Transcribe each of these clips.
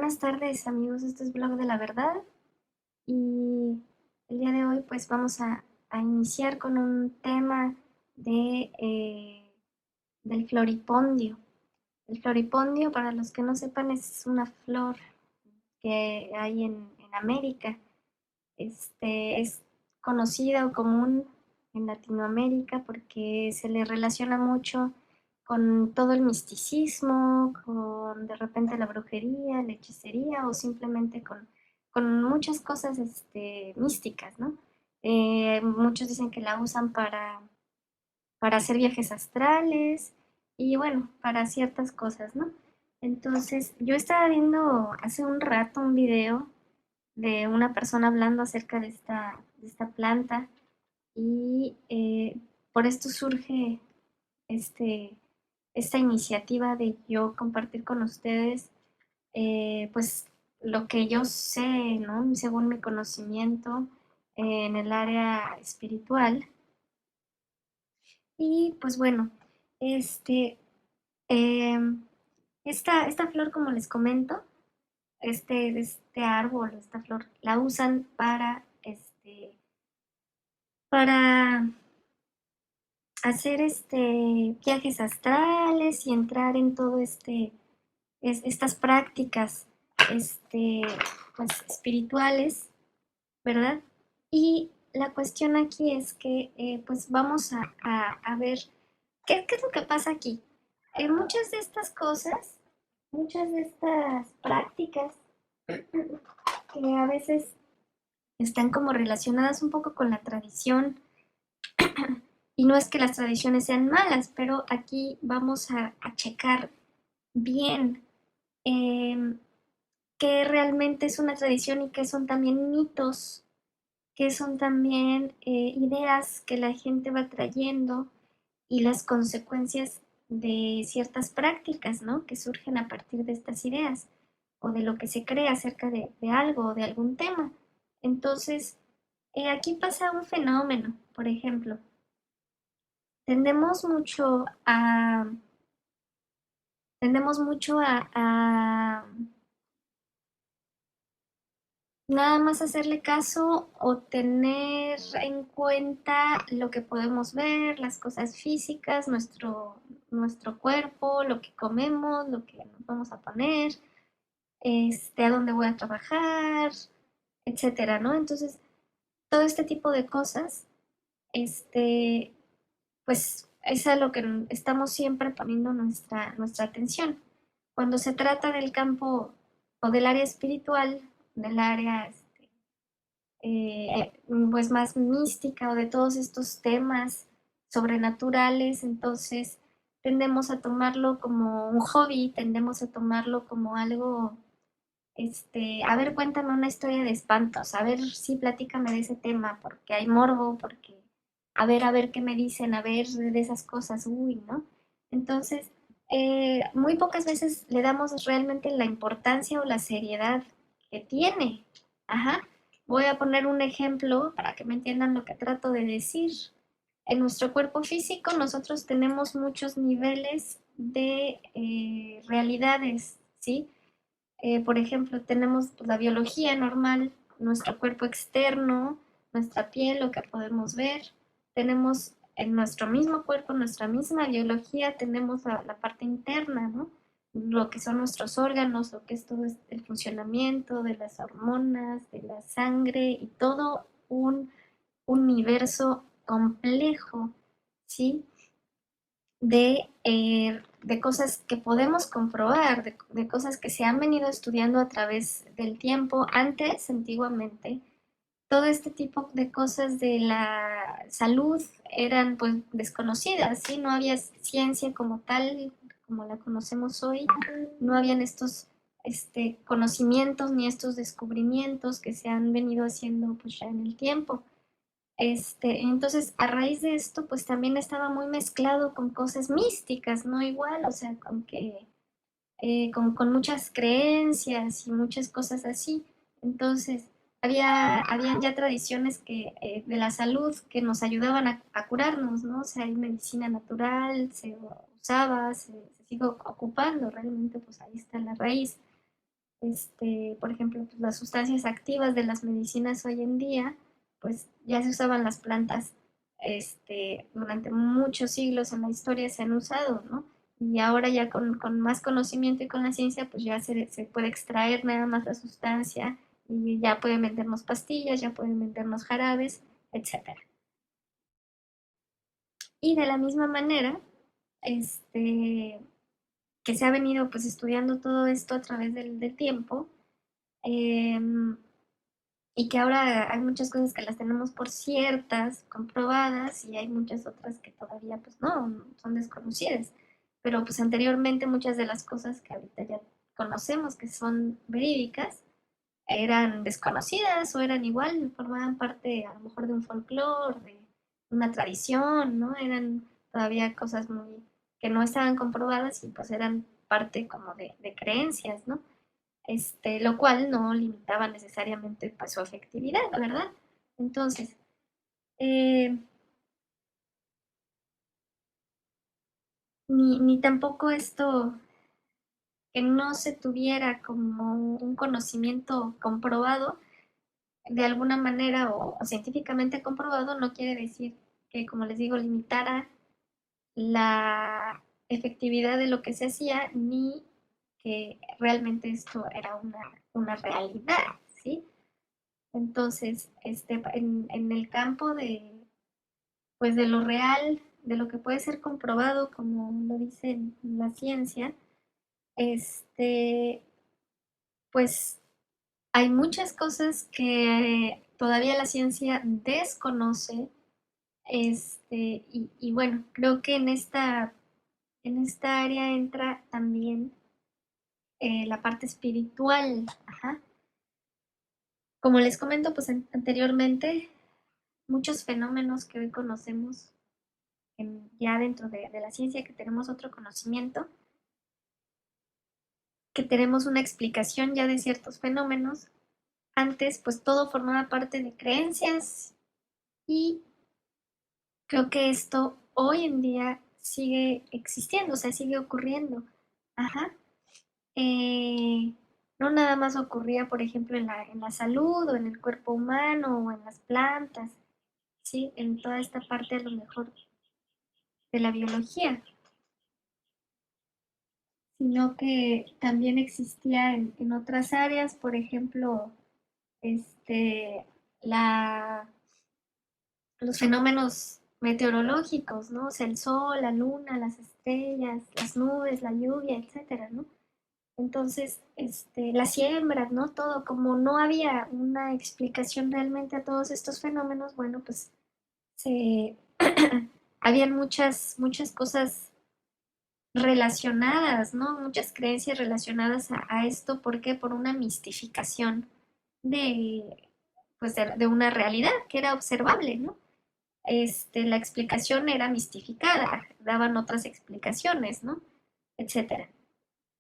Buenas tardes amigos, este es Blog de la Verdad y el día de hoy pues vamos a iniciar con un tema del floripondio. El floripondio, para los que no sepan, es una flor que hay en América. Es conocida o común en Latinoamérica porque se le relaciona mucho con todo el misticismo, con de repente la brujería, la hechicería o simplemente con muchas cosas místicas, ¿no? Muchos dicen que la usan para hacer viajes astrales y bueno, para ciertas cosas, ¿no? Entonces, yo estaba viendo hace un rato un video de una persona hablando acerca de esta planta y por esto surge este, esta iniciativa de yo compartir con ustedes pues lo que yo sé, ¿no? Según mi conocimiento en el área espiritual. Y pues bueno, este, em, esta flor, como les comento, este árbol, esta flor, la usan para hacer viajes astrales y entrar en todo estas prácticas este, pues, espirituales, ¿verdad? Y la cuestión aquí es que pues vamos a ver qué es lo que pasa aquí. Muchas de estas cosas, muchas de estas prácticas que a veces están como relacionadas un poco con la tradición. Y no es que las tradiciones sean malas, pero aquí vamos a checar bien eh, qué realmente es una tradición y qué son también mitos, qué son también ideas que la gente va trayendo y las consecuencias de ciertas prácticas, ¿no? Que surgen a partir de estas ideas o de lo que se cree acerca de algo o de algún tema. Entonces, aquí pasa un fenómeno, por ejemplo, tendemos mucho a, tendemos mucho a nada más hacerle caso o tener en cuenta lo que podemos ver, las cosas físicas, nuestro cuerpo, lo que comemos, lo que nos vamos a poner, a dónde voy a trabajar, etcétera, ¿no? Entonces, todo este tipo de cosas, este, pues es a lo que estamos siempre poniendo nuestra atención. Cuando se trata del campo o del área espiritual, del área pues más mística o de todos estos temas sobrenaturales, entonces tendemos a tomarlo como un hobby, tendemos a tomarlo como algo, a ver, cuéntame una historia de espantos, a ver, sí, platícame de ese tema, porque hay morbo, porque a ver qué me dicen, a ver de esas cosas, uy, ¿no? Entonces, muy pocas veces le damos realmente la importancia o la seriedad que tiene. Ajá. Voy a poner un ejemplo para que me entiendan lo que trato de decir. En nuestro cuerpo físico nosotros tenemos muchos niveles de realidades, ¿sí? Por ejemplo, tenemos pues, la biología normal, nuestro cuerpo externo, nuestra piel, lo que podemos ver. Tenemos en nuestro mismo cuerpo, nuestra misma biología, tenemos la parte interna, ¿no? Lo que son nuestros órganos, lo que es todo el funcionamiento de las hormonas, de la sangre y todo un universo complejo, ¿sí? De cosas que podemos comprobar, de cosas que se han venido estudiando a través del tiempo. Antes, antiguamente, todo este tipo de cosas de la salud eran pues desconocidas, ¿sí? No había ciencia como tal, como la conocemos hoy, no habían estos conocimientos ni estos descubrimientos que se han venido haciendo pues ya en el tiempo. Entonces, a raíz de esto, pues también estaba muy mezclado con cosas místicas, ¿no? Igual, o sea, con muchas creencias y muchas cosas así. Entonces, había ya tradiciones de la salud que nos ayudaban a curarnos, ¿no? O sea, hay medicina natural, se usaba, se sigue ocupando, realmente, pues ahí está la raíz. por ejemplo, pues, las sustancias activas de las medicinas hoy en día, pues ya se usaban las plantas, durante muchos siglos en la historia se han usado, ¿no? Y ahora ya con más conocimiento y con la ciencia, pues ya se puede extraer nada más la sustancia y ya pueden vendernos pastillas, ya pueden vendernos jarabes, etcétera. Y de la misma manera, este, que se ha venido pues estudiando todo esto a través del tiempo, em, y que ahora hay muchas cosas que las tenemos por ciertas, comprobadas, y hay muchas otras que todavía pues no, son desconocidas. Pero pues anteriormente muchas de las cosas que ahorita ya conocemos que son verídicas eran desconocidas o eran igual, formaban parte a lo mejor de un folclore, de una tradición, ¿no? Eran todavía cosas muy que no estaban comprobadas y pues eran parte como de creencias, ¿no? Lo cual no limitaba necesariamente pues, su efectividad, ¿verdad? Entonces, eh, ni tampoco esto que no se tuviera como un conocimiento comprobado, de alguna manera o científicamente comprobado, no quiere decir que, como les digo, limitara la efectividad de lo que se hacía, ni que realmente esto era una realidad, ¿sí? Entonces, en el campo pues de lo real, de lo que puede ser comprobado, como lo dice la ciencia, este, pues hay muchas cosas que todavía la ciencia desconoce, y bueno, creo que en esta área entra también la parte espiritual, ajá. Como les comento, pues anteriormente, muchos fenómenos que hoy conocemos ya dentro de la ciencia, que tenemos otro conocimiento, que tenemos una explicación ya de ciertos fenómenos. Antes, pues todo formaba parte de creencias y creo que esto hoy en día sigue existiendo, o sea, sigue ocurriendo. Ajá. Eh, no nada más ocurría, por ejemplo, en la salud o en el cuerpo humano o en las plantas, ¿sí? En toda esta parte a lo mejor de la biología, sino que también existía en otras áreas, por ejemplo, este, la, los fenómenos meteorológicos, ¿no? O sea, el sol, la luna, las estrellas, las nubes, la lluvia, etcétera, ¿no? Entonces, las siembras, ¿no? Todo, como no había una explicación realmente a todos estos fenómenos, bueno, pues se habían muchas cosas relacionadas, ¿no? Muchas creencias relacionadas a esto. ¿Por qué? Por una mistificación de, pues de una realidad que era observable, ¿no? La explicación era mistificada, daban otras explicaciones, ¿no? Etcétera.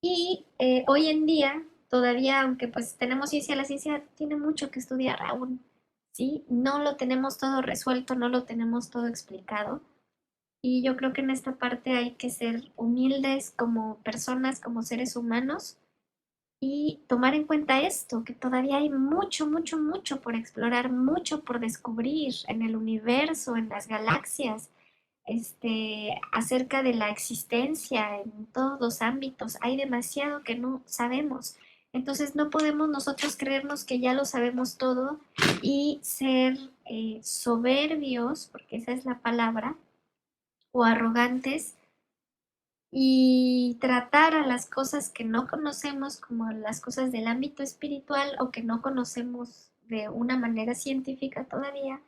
Y hoy en día, todavía, aunque pues tenemos ciencia, la ciencia tiene mucho que estudiar aún, ¿sí? No lo tenemos todo resuelto, no lo tenemos todo explicado. Y yo creo que en esta parte hay que ser humildes como personas, como seres humanos, y tomar en cuenta esto, que todavía hay mucho, mucho, mucho por explorar, mucho por descubrir en el universo, en las galaxias, acerca de la existencia en todos los ámbitos. Hay demasiado que no sabemos. Entonces no podemos nosotros creernos que ya lo sabemos todo y ser soberbios, porque esa es la palabra, o arrogantes, y tratar a las cosas que no conocemos como las cosas del ámbito espiritual o que no conocemos de una manera científica todavía,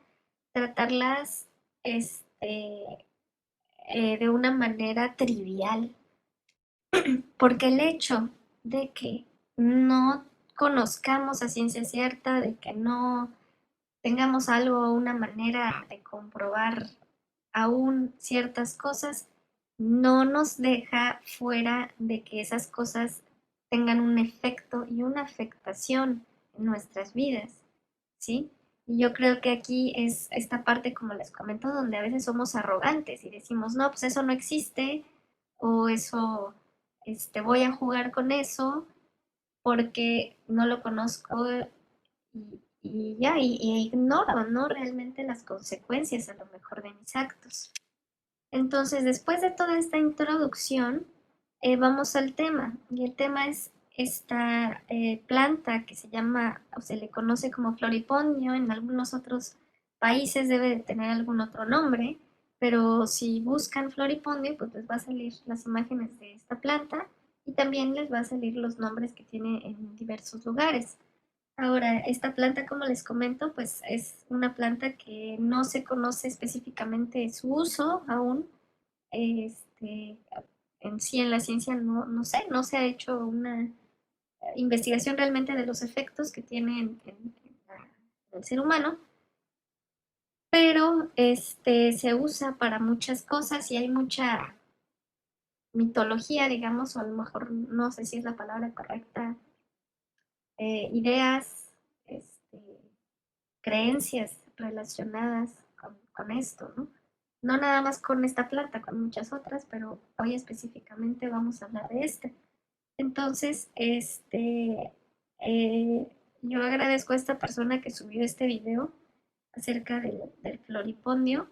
tratarlas de una manera trivial, porque el hecho de que no conozcamos a ciencia cierta, de que no tengamos algo o una manera de comprobar aún ciertas cosas, no nos deja fuera de que esas cosas tengan un efecto y una afectación en nuestras vidas, ¿sí? Y yo creo que aquí es esta parte, como les comento, donde a veces somos arrogantes y decimos, no, pues eso no existe, o eso, voy a jugar con eso, porque no lo conozco y ignoro, ¿no? Realmente las consecuencias a lo mejor de mis actos. Entonces, después de toda esta introducción, vamos al tema. Y el tema es esta planta que se llama, o se le conoce como floripondio. En algunos otros países debe de tener algún otro nombre, pero si buscan floripondio, pues les va a salir las imágenes de esta planta y también les va a salir los nombres que tiene en diversos lugares. Ahora, esta planta, como les comento, pues es una planta que no se conoce específicamente su uso aún. Este, en sí, en la ciencia, no sé, no se ha hecho una investigación realmente de los efectos que tiene en el ser humano, pero se usa para muchas cosas y hay mucha mitología, digamos, o a lo mejor no sé si es la palabra correcta, ideas, este, creencias relacionadas con esto, ¿no? No nada más con esta planta, con muchas otras, pero hoy específicamente vamos a hablar de esta. Entonces, eh, yo agradezco a esta persona que subió este video acerca del floripondio,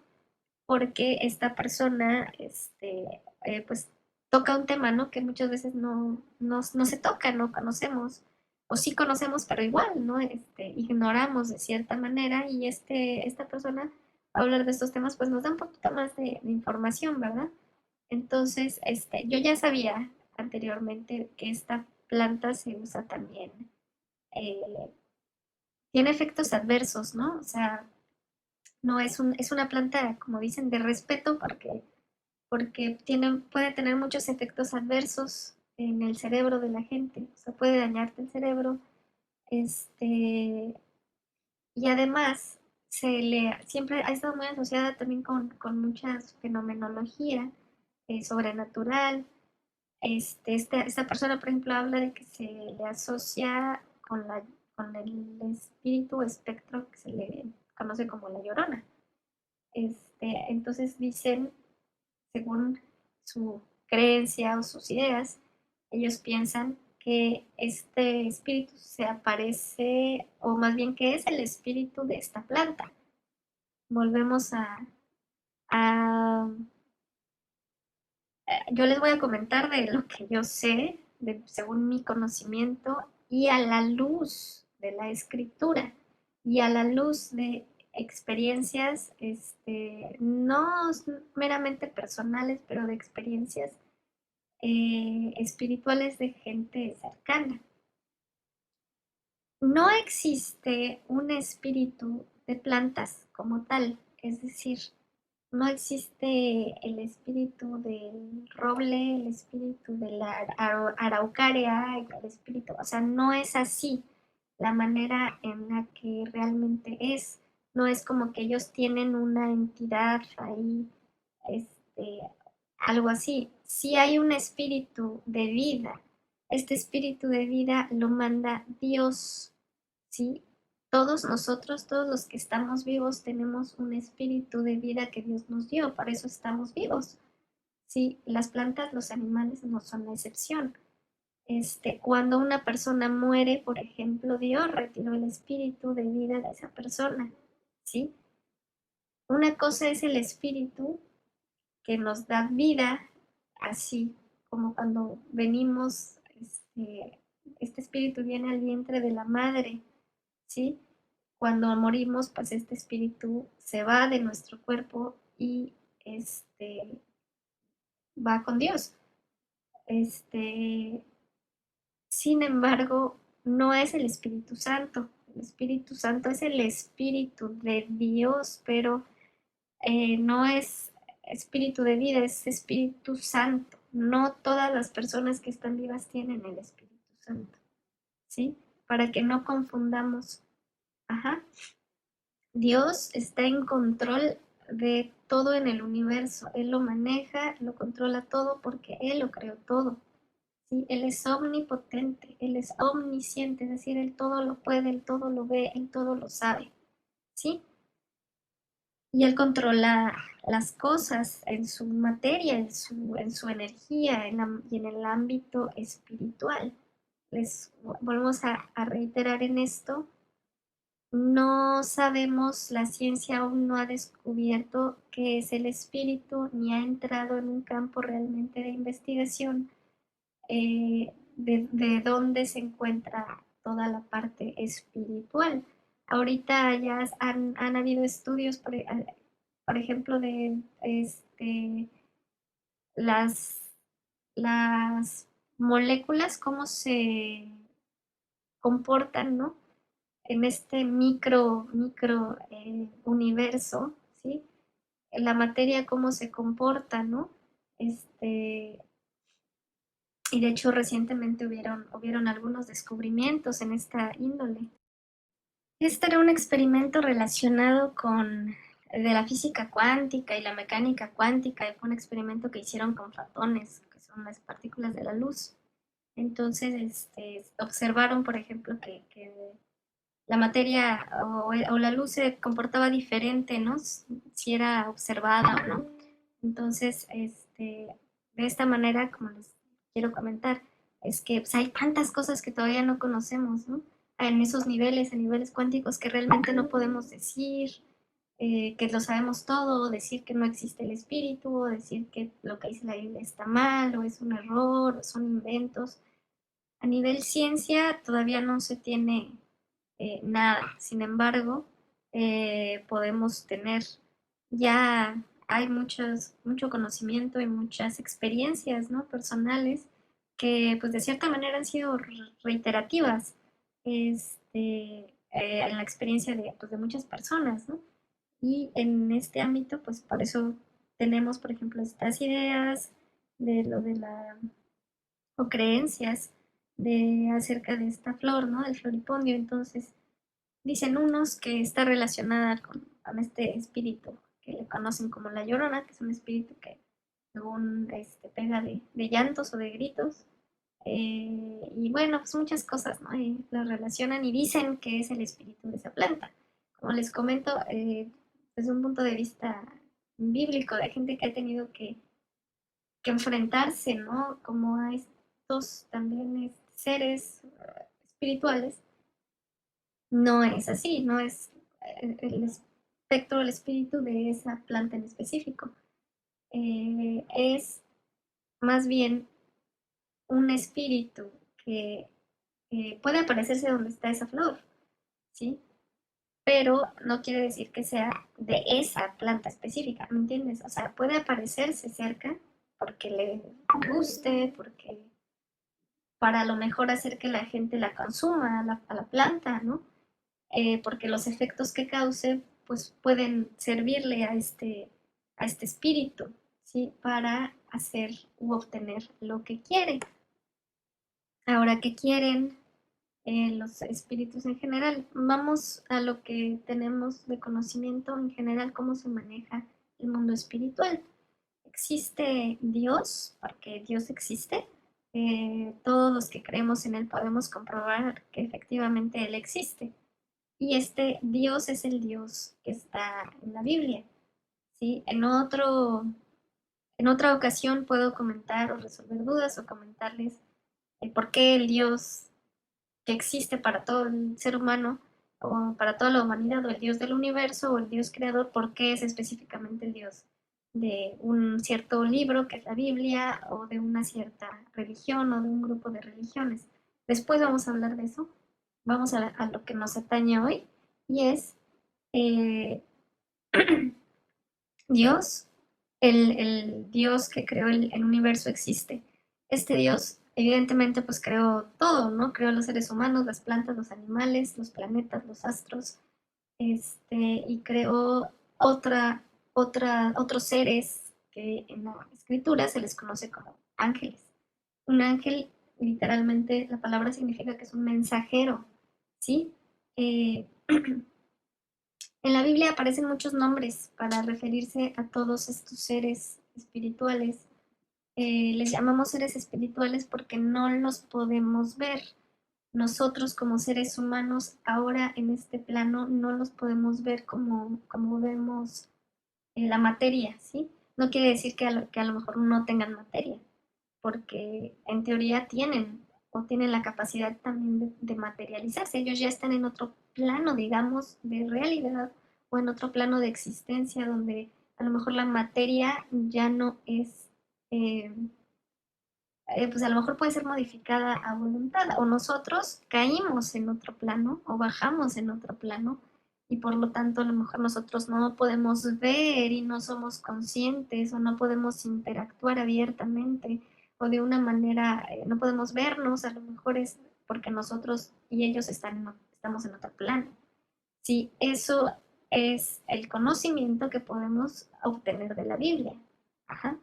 porque esta persona, pues toca un tema, ¿no? Que muchas veces no se toca, no conocemos, o sí conocemos, pero igual, ¿no? Ignoramos de cierta manera y esta persona, a hablar de estos temas, pues nos da un poquito más de información, ¿verdad? Entonces, yo ya sabía anteriormente que esta planta se usa también, eh, tiene efectos adversos, ¿no? O sea, no es una planta, como dicen, de respeto porque puede tener muchos efectos adversos en el cerebro de la gente, o sea, puede dañarte el cerebro, este, y además siempre ha estado muy asociada también con mucha fenomenología sobrenatural. Esta persona, por ejemplo, habla de que se le asocia con el espíritu espectro que se le conoce como la Llorona. Entonces dicen, según su creencia o sus ideas, ellos piensan que este espíritu se aparece, o más bien que es el espíritu de esta planta. Volvemos a yo les voy a comentar de lo que yo sé, según mi conocimiento, y a la luz de la escritura, y a la luz de experiencias, no meramente personales, pero de experiencias espirituales de gente cercana. No existe un espíritu de plantas como tal, es decir, no existe el espíritu del roble, el espíritu de la araucaria, el espíritu, o sea, no es así la manera en la que realmente es. No es como que ellos tienen una entidad ahí, este, algo así. Si hay un espíritu de vida, este espíritu de vida lo manda Dios, ¿sí? Todos nosotros, todos los que estamos vivos, tenemos un espíritu de vida que Dios nos dio, por eso estamos vivos. Sí, las plantas, los animales no son la excepción. Cuando una persona muere, por ejemplo, Dios retiró el espíritu de vida de esa persona, ¿sí? Una cosa es el espíritu que nos da vida, así como cuando venimos, este espíritu viene al vientre de la madre, ¿sí? Cuando morimos, pues este espíritu se va de nuestro cuerpo y va con Dios. Este, Sin embargo, no es el Espíritu Santo. El Espíritu Santo es el Espíritu de Dios, pero no es Espíritu de vida, es Espíritu Santo. No todas las personas que están vivas tienen el Espíritu Santo, ¿sí? Para que no confundamos. Ajá. Dios está en control de todo en el universo. Él lo maneja, lo controla todo porque Él lo creó todo. ¿Sí? Él es omnipotente, Él es omnisciente, es decir, Él todo lo puede, Él todo lo ve, Él todo lo sabe. ¿Sí? Y Él controla las cosas en su materia, en su energía y en el ámbito espiritual. les volvemos a reiterar en esto, no sabemos, la ciencia aún no ha descubierto qué es el espíritu, ni ha entrado en un campo realmente de investigación de dónde se encuentra toda la parte espiritual. Ahorita ya han habido estudios, por ejemplo, de las, las moléculas, cómo se comportan, ¿no? En este micro universo, ¿sí? La materia, cómo se comporta, ¿no? Este, y de hecho recientemente hubieron algunos descubrimientos en esta índole. Este era un experimento relacionado con de la física cuántica y la mecánica cuántica, y fue un experimento que hicieron con fotones, que son las partículas de la luz. Entonces, observaron, por ejemplo, que la materia o la luz se comportaba diferente, ¿no? Si era observada o no. Entonces, de esta manera, como les quiero comentar, es que pues, hay tantas cosas que todavía no conocemos, ¿no? En esos niveles, en niveles cuánticos, que realmente no podemos decir que lo sabemos todo, o decir que no existe el espíritu, o decir que lo que dice la Biblia está mal, o es un error, o son inventos. A nivel ciencia todavía no se tiene nada. Sin embargo, podemos tener, ya hay mucho conocimiento y muchas experiencias, ¿no? Personales que pues de cierta manera han sido reiterativas en la experiencia pues, de muchas personas, ¿no? Y en este ámbito, pues por eso tenemos, por ejemplo, estas ideas de lo de la, o creencias acerca de esta flor, ¿no? Del floripondio. Entonces, dicen unos que está relacionada con este espíritu que le conocen como la Llorona, que es un espíritu que según pega de llantos o de gritos. Y bueno, pues muchas cosas, ¿no? Y lo relacionan y dicen que es el espíritu de esa planta. Como les comento, desde un punto de vista bíblico, de gente que ha tenido que enfrentarse, ¿no? Como a estos también seres espirituales, no es así, no es el espectro del espíritu de esa planta en específico. Es más bien un espíritu que puede aparecerse donde está esa flor, ¿sí? Pero no quiere decir que sea de esa planta específica, ¿me entiendes? O sea, puede aparecerse cerca porque le guste, porque para a lo mejor hacer que la gente la consuma, a la planta, ¿no? Porque los efectos que cause pues pueden servirle a este espíritu, ¿sí? Para hacer u obtener lo que quiere. Ahora, ¿qué quieren los espíritus en general? Vamos a lo que tenemos de conocimiento en general, cómo se maneja el mundo espiritual. Existe Dios, porque Dios existe. Todos los que creemos en Él podemos comprobar que efectivamente Él existe. Y este Dios es el Dios que está en la Biblia, ¿sí? En otra ocasión puedo comentar o resolver dudas o comentarles el por qué el Dios que existe para todo el ser humano o para toda la humanidad, o el Dios del universo o el Dios creador, por qué es específicamente el Dios de un cierto libro que es la Biblia, o de una cierta religión o de un grupo de religiones. Después vamos a hablar de eso. Vamos a lo que nos atañe hoy, y es eh, Dios, el Dios que creó el universo existe. Este Dios evidentemente pues creó todo, ¿no? Creó los seres humanos, las plantas, los animales, los planetas, los astros, y creó otros seres que en la escritura se les conoce como ángeles. Un ángel, literalmente, la palabra significa que es un mensajero, ¿sí? Eh, En la Biblia aparecen muchos nombres para referirse a todos estos seres espirituales. Les llamamos seres espirituales porque no los podemos ver. Nosotros como seres humanos ahora en este plano no los podemos ver como vemos la materia, ¿sí? No quiere decir que a lo mejor no tengan materia, porque en teoría tienen. o tienen la capacidad también de materializarse. Ellos ya están en otro plano, digamos, de realidad o en otro plano de existencia donde a lo mejor la materia ya no es, eh, pues a lo mejor puede ser modificada a voluntad, o nosotros caímos en otro plano o bajamos en otro plano y por lo tanto a lo mejor nosotros no podemos ver y no somos conscientes o no podemos interactuar abiertamente o de una manera, no podemos vernos, a lo mejor es porque nosotros y ellos estamos en otro plano. Sí, eso es el conocimiento que podemos obtener de la Biblia. Ajá.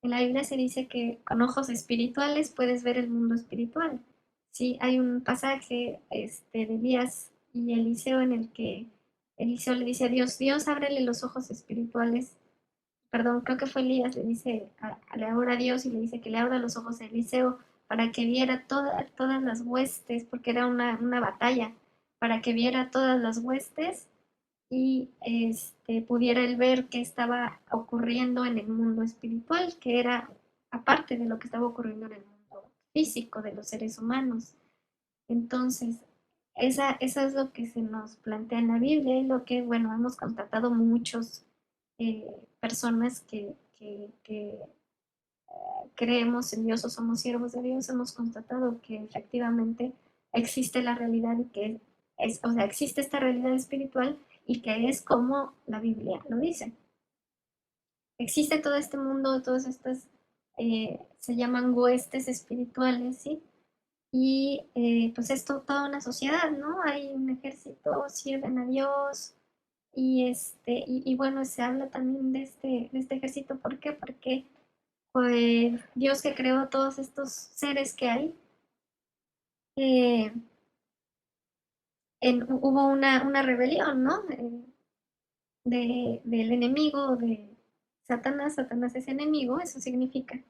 En la Biblia se dice que con ojos espirituales puedes ver el mundo espiritual. Sí, hay un pasaje de Elías y Eliseo en el que Eliseo le dice a Dios, Dios, ábrele los ojos espirituales. Perdón, creo que fue Elías, le ora a Dios y le dice que le abra los ojos a Eliseo para que viera todas las huestes, porque era una batalla, para que viera todas las huestes y pudiera él ver qué estaba ocurriendo en el mundo espiritual, que era aparte de lo que estaba ocurriendo en el mundo físico de los seres humanos. Entonces, esa es lo que se nos plantea en la Biblia y lo que, bueno, hemos constatado muchos personas que creemos en Dios o somos siervos de Dios, hemos constatado que efectivamente existe la realidad y que o sea, existe esta realidad espiritual y que es como la Biblia lo dice. Existe todo este mundo, todas estas, se llaman huestes espirituales, ¿sí? Y pues es toda una sociedad, ¿no? Hay un ejército, sirven a Dios, y bueno, se habla también de este ejército. ¿Por qué? Porque pues Dios que creó todos estos seres que hay, eh, hubo una rebelión, ¿no? Del enemigo, de Satanás. Satanás es enemigo, eso significa.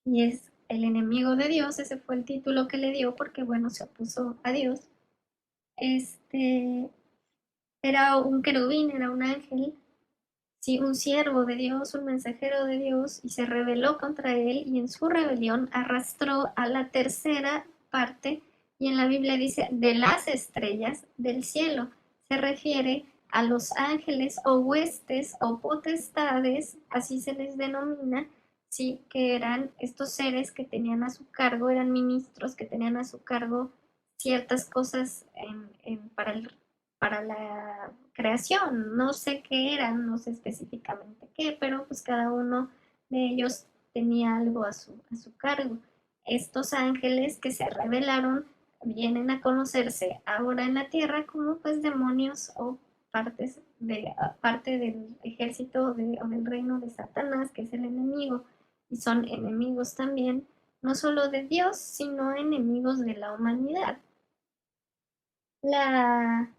Y es el enemigo de Dios, ese fue el título que le dio porque, bueno, se opuso a Dios. Este, Era un querubín, era un ángel, sí, un siervo de Dios, un mensajero de Dios, y se rebeló contra él y en su rebelión arrastró a la tercera parte, y en la Biblia dice de las estrellas del cielo. Se refiere a los ángeles o huestes o potestades, así se les denomina, sí, que eran estos seres que tenían a su cargo, eran ministros que tenían a su cargo ciertas cosas para la creación. No sé qué eran, no sé específicamente qué, pero pues cada uno de ellos tenía algo a su cargo. Estos ángeles que se revelaron vienen a conocerse ahora en la tierra como pues demonios o parte del ejército o del reino de Satanás, que es el enemigo, y son enemigos también, no solo de Dios, sino enemigos de la humanidad. La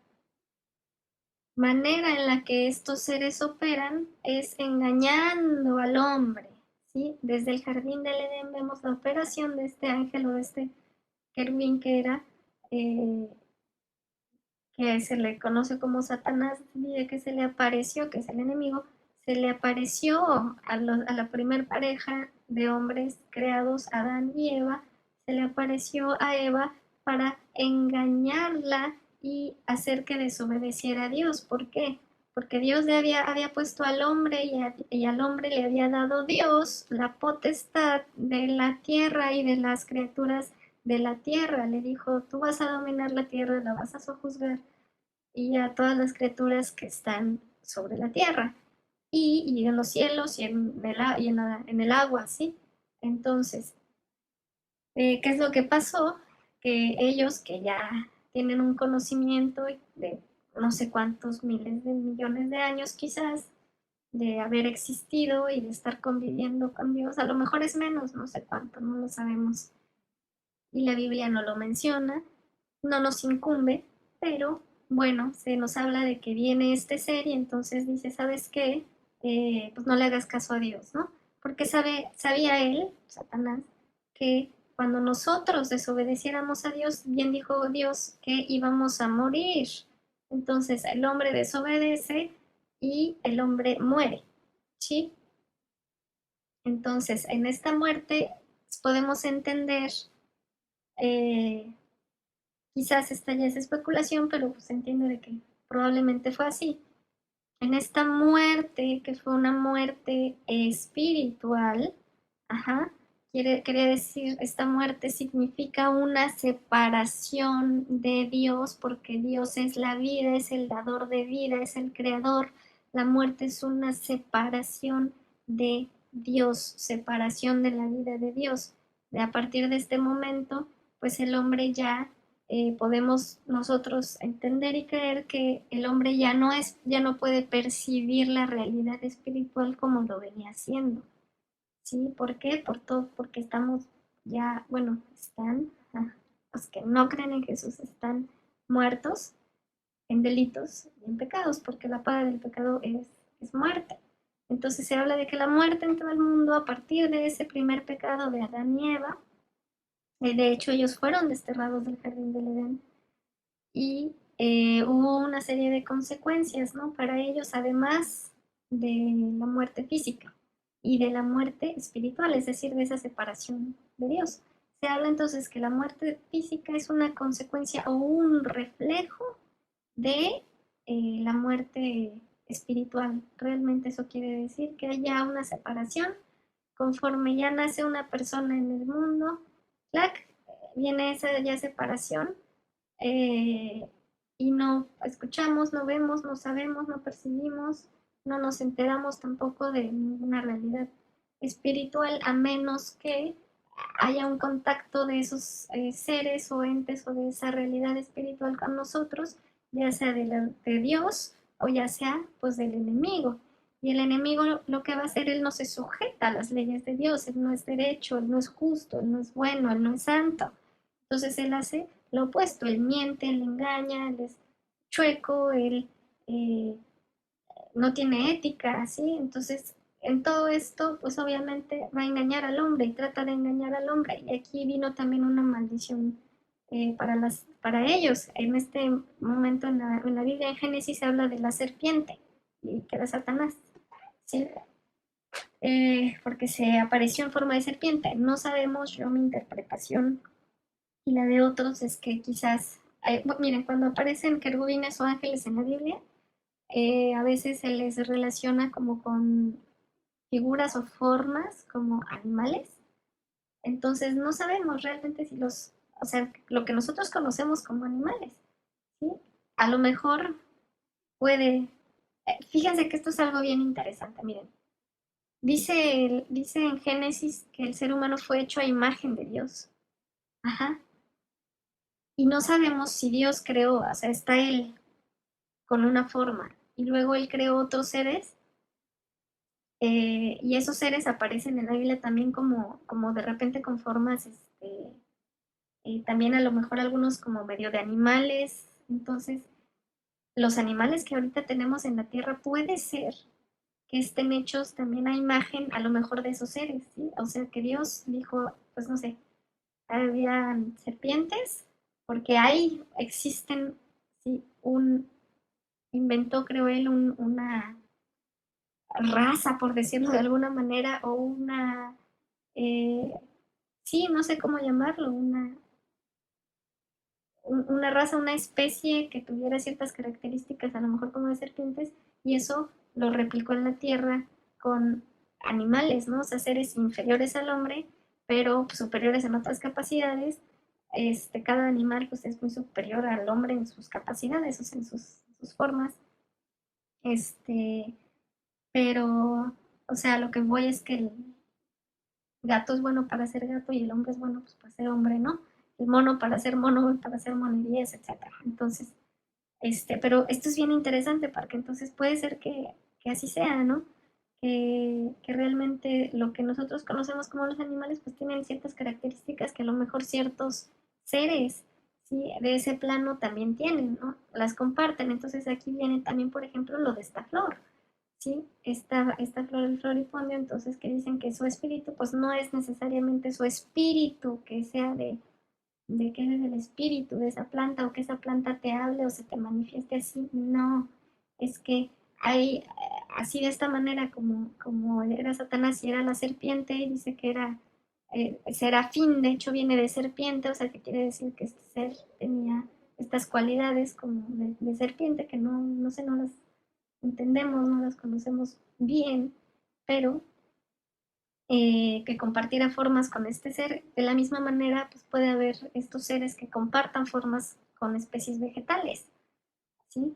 manera en la que estos seres operan es engañando al hombre, ¿sí? Desde el jardín del Edén vemos la operación de este ángel o de este querubín eh, que se le conoce como Satanás, que se le apareció, que es el enemigo, se le apareció a la primer pareja de hombres creados, Adán y Eva, se le apareció a Eva para engañarla y hacer que desobedeciera a Dios. ¿Por qué? Porque Dios le había puesto al hombre y al hombre le había dado Dios la potestad de la tierra y de las criaturas de la tierra. Le dijo, tú vas a dominar la tierra, la vas a sojuzgar y a todas las criaturas que están sobre la tierra y en los cielos y en el agua, ¿sí? Entonces, ¿qué es lo que pasó? Que ellos que ya tienen un conocimiento de no sé cuántos miles de millones de años quizás, de haber existido y de estar conviviendo con Dios, a lo mejor es menos, no sé cuánto, no lo sabemos. Y la Biblia no lo menciona, no nos incumbe, pero bueno, se nos habla de que viene este ser y entonces dice, ¿sabes qué? Pues no le hagas caso a Dios, ¿no? Porque sabía él, Satanás, que cuando nosotros desobedeciéramos a Dios, bien dijo Dios que íbamos a morir. Entonces el hombre desobedece y el hombre muere, ¿sí? Entonces en esta muerte podemos entender Eh, Quizás esta ya es especulación, pero pues se entiende de que probablemente fue así. En esta muerte, que fue una muerte espiritual, ajá, quería decir, esta muerte significa una separación de Dios, porque Dios es la vida, es el dador de vida, es el creador. La muerte es una separación de Dios, separación de la vida de Dios. A partir de este momento, pues el hombre ya podemos nosotros entender y creer que el hombre ya no puede percibir la realidad espiritual como lo venía haciendo. ¿Sí? ¿Por qué? Porque estamos ya, bueno, están, los que no creen en Jesús están muertos en delitos y en pecados, porque la paga del pecado es muerte. Entonces se habla de que la muerte entró al mundo a partir de ese primer pecado de Adán y Eva. De hecho, ellos fueron desterrados del jardín del Edén y hubo una serie de consecuencias, ¿no? Para ellos, además de la muerte física y de la muerte espiritual, es decir, de esa separación de Dios. Se habla entonces que la muerte física es una consecuencia o un reflejo de la muerte espiritual. Realmente eso quiere decir que haya una separación conforme ya nace una persona en el mundo, ¡clac! Viene esa ya separación eh, y no escuchamos, no vemos, no sabemos, no percibimos, no nos enteramos tampoco de ninguna realidad espiritual a menos que haya un contacto de esos seres o entes o de esa realidad espiritual con nosotros, ya sea de Dios o ya sea pues del enemigo. Y el enemigo lo que va a hacer, él no se sujeta a las leyes de Dios, él no es derecho, él no es justo, él no es bueno, él no es santo. Entonces él hace lo opuesto, él miente, él engaña, él es chueco, él eh, no tiene ética, ¿sí? Entonces, en todo esto, pues obviamente va a engañar al hombre y trata de engañar al hombre. Y aquí vino también una maldición para ellos. En este momento en la Biblia, en Génesis, se habla de la serpiente, y que era Satanás, ¿sí? Porque se apareció en forma de serpiente. No sabemos, yo mi interpretación y la de otros es que quizás, miren, cuando aparecen querubines o ángeles en la Biblia, a veces se les relaciona como con figuras o formas como animales. Entonces no sabemos realmente si o sea, lo que nosotros conocemos como animales, ¿sí? A lo mejor puede, fíjense que esto es algo bien interesante, miren. Dice en Génesis que el ser humano fue hecho a imagen de Dios. Ajá. Y no sabemos si Dios creó, o sea, está Él con una forma y luego Él creó otros seres y esos seres aparecen en la Biblia también como de repente con formas, también a lo mejor algunos como medio de animales. Entonces, los animales que ahorita tenemos en la tierra puede ser que estén hechos también a imagen a lo mejor de esos seres, ¿sí? O sea, que Dios dijo, pues no sé, había serpientes, porque existen, sí, inventó, creo él, una raza, por decirlo de alguna manera, o eh, sí, no sé cómo llamarlo, una raza, una especie que tuviera ciertas características, a lo mejor como de serpientes, y eso lo replicó en la Tierra con animales, ¿no? O sea, seres inferiores al hombre, pero pues, superiores en otras capacidades. Cada animal pues es muy superior al hombre en sus capacidades, o sea, en sus formas. Este, pero, o sea, lo que voy es que el gato es bueno para ser gato y el hombre es bueno pues, para ser hombre, ¿no? El mono para ser mono, para ser monerías, etcétera. Entonces, pero esto es bien interesante porque entonces puede ser que así sea, ¿no? Que realmente lo que nosotros conocemos como los animales pues tienen ciertas características que a lo mejor ciertos seres, ¿sí? De ese plano también tienen, ¿no? Las comparten. Entonces aquí viene también, por ejemplo, lo de esta flor. ¿Sí? Esta flor, el floripondio, entonces que dicen que su espíritu, pues no es necesariamente su espíritu que sea de que eres el espíritu de esa planta o que esa planta te hable o se te manifieste así, no, es que hay así de esta manera como era Satanás y era la serpiente, dice que era serafín, de hecho viene de serpiente, o sea que quiere decir que este ser tenía estas cualidades como de serpiente, que no sé, no las entendemos, no las conocemos bien, pero que compartiera formas con este ser. De la misma manera, pues puede haber estos seres que compartan formas con especies vegetales, ¿sí?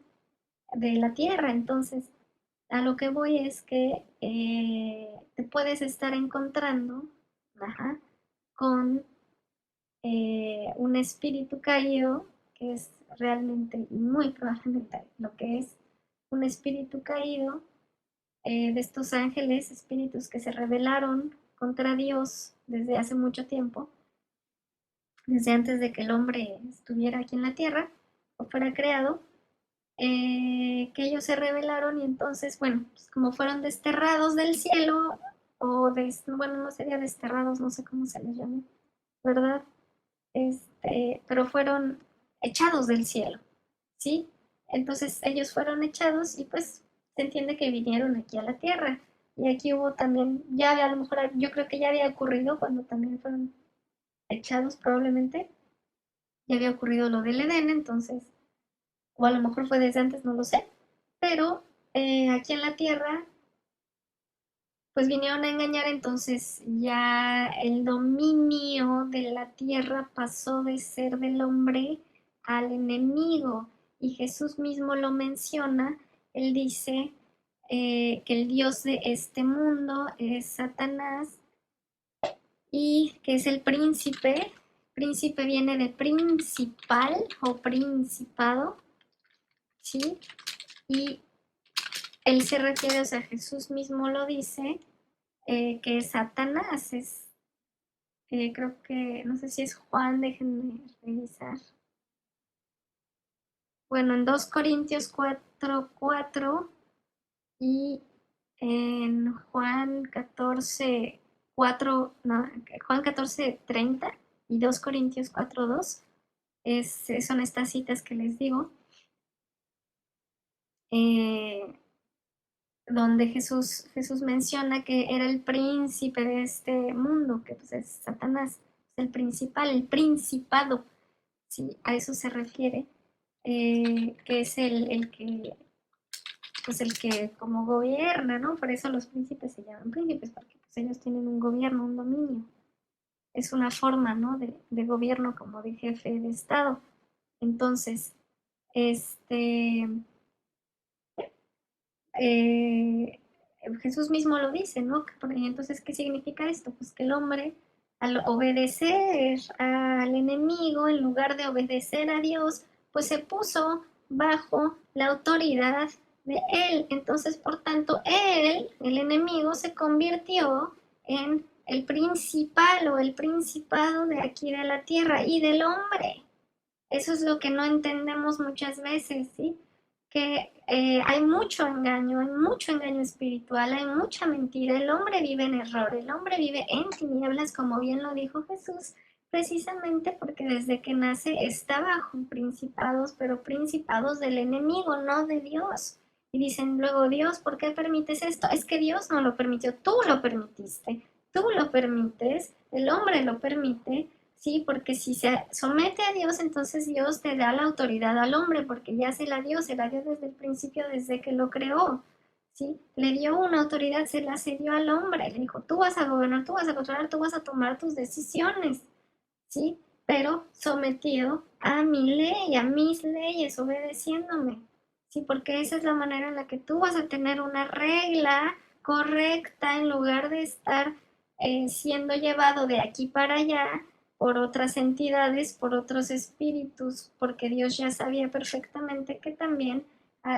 De la tierra. Entonces, a lo que voy es que te puedes estar encontrando, ajá, con un espíritu caído, que es realmente muy probablemente lo que es un espíritu caído, de estos ángeles, espíritus que se rebelaron contra Dios desde hace mucho tiempo, desde antes de que el hombre estuviera aquí en la tierra o fuera creado, que ellos se rebelaron y entonces, bueno, pues como fueron desterrados del cielo, bueno, no sería desterrados, no sé cómo se les llama, ¿verdad? Pero fueron echados del cielo, ¿sí? Entonces ellos fueron echados y pues se entiende que vinieron aquí a la tierra. Y aquí hubo también, ya a lo mejor yo creo que ya había ocurrido cuando también fueron echados probablemente, ya había ocurrido lo del Edén, entonces, o a lo mejor fue desde antes, no lo sé, pero aquí en la tierra pues vinieron a engañar, entonces ya el dominio de la tierra pasó de ser del hombre al enemigo. Y Jesús mismo lo menciona, él dice que el Dios de este mundo es Satanás y que es el príncipe. Príncipe viene de principal o principado, ¿sí? Y él se refiere, o sea, Jesús mismo lo dice, que Satanás es, creo que, no sé si es Juan, déjenme revisar. Bueno, en 2 Corintios 4:4 y en Juan 14:4, no, Juan 14:30 y 2 Corintios 4:2, son estas citas que les digo, eh, donde Jesús menciona que era el príncipe de este mundo, que pues es Satanás, el principal, el principado, ¿sí? A eso se refiere, que es el que como gobierna, ¿no? Por eso los príncipes se llaman príncipes, porque pues, ellos tienen un gobierno, un dominio. Es una forma, ¿no? De gobierno como de jefe de Estado. Entonces, este, eh, Jesús mismo lo dice, ¿no? Entonces, ¿qué significa esto? Pues que el hombre, al obedecer al enemigo, en lugar de obedecer a Dios, pues se puso bajo la autoridad de él. Entonces, por tanto, él, el enemigo, se convirtió en el principal o el principado de aquí de la tierra y del hombre. Eso es lo que no entendemos muchas veces, ¿sí? Que hay mucho engaño espiritual, hay mucha mentira. El hombre vive en error, el hombre vive en tinieblas, como bien lo dijo Jesús, precisamente porque desde que nace está bajo principados, pero principados del enemigo, no de Dios. Y dicen luego, Dios, ¿por qué permites esto? Es que Dios no lo permitió, tú lo permitiste, tú lo permites, el hombre lo permite, sí, porque si se somete a Dios, entonces Dios te da la autoridad al hombre, porque ya se la dio desde el principio, desde que lo creó, ¿sí? Le dio una autoridad, se la cedió al hombre, le dijo, tú vas a gobernar, tú vas a controlar, tú vas a tomar tus decisiones, ¿sí? Pero sometido a mi ley, a mis leyes, obedeciéndome, ¿sí? Porque esa es la manera en la que tú vas a tener una regla correcta en lugar de estar siendo llevado de aquí para allá por otras entidades, por otros espíritus, porque Dios ya sabía perfectamente que también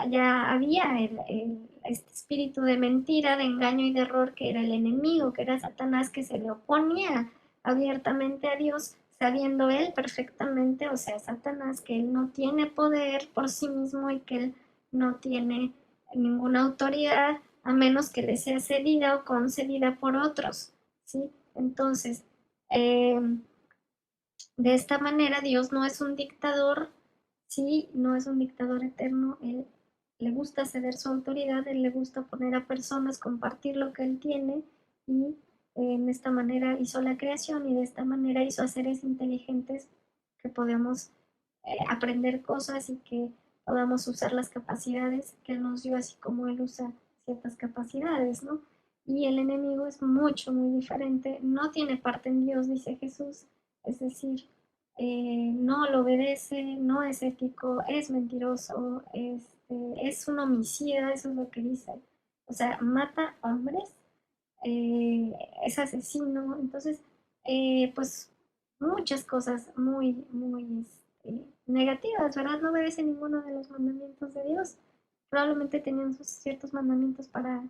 ya había este espíritu de mentira, de engaño y de error que era el enemigo, que era Satanás, que se le oponía abiertamente a Dios, sabiendo él perfectamente, o sea, Satanás, que él no tiene poder por sí mismo y que él no tiene ninguna autoridad a menos que le sea cedida o concedida por otros, ¿sí? Entonces, eh, de esta manera Dios no es un dictador, sí, no es un dictador eterno, él le gusta ceder su autoridad, él le gusta poner a personas, compartir lo que él tiene y en esta manera hizo la creación y de esta manera hizo a seres inteligentes que podemos aprender cosas y que podamos usar las capacidades que Él nos dio, así como Él usa ciertas capacidades, ¿no? Y el enemigo es mucho, muy diferente, no tiene parte en Dios, dice Jesús, es decir, no lo obedece, no es ético, es mentiroso, es un homicida, eso es lo que dice. O sea, mata hombres, eh, es asesino, entonces, pues muchas cosas muy, muy negativas, ¿verdad? No obedece ninguno de los mandamientos de Dios. Probablemente tenían sus ciertos mandamientos para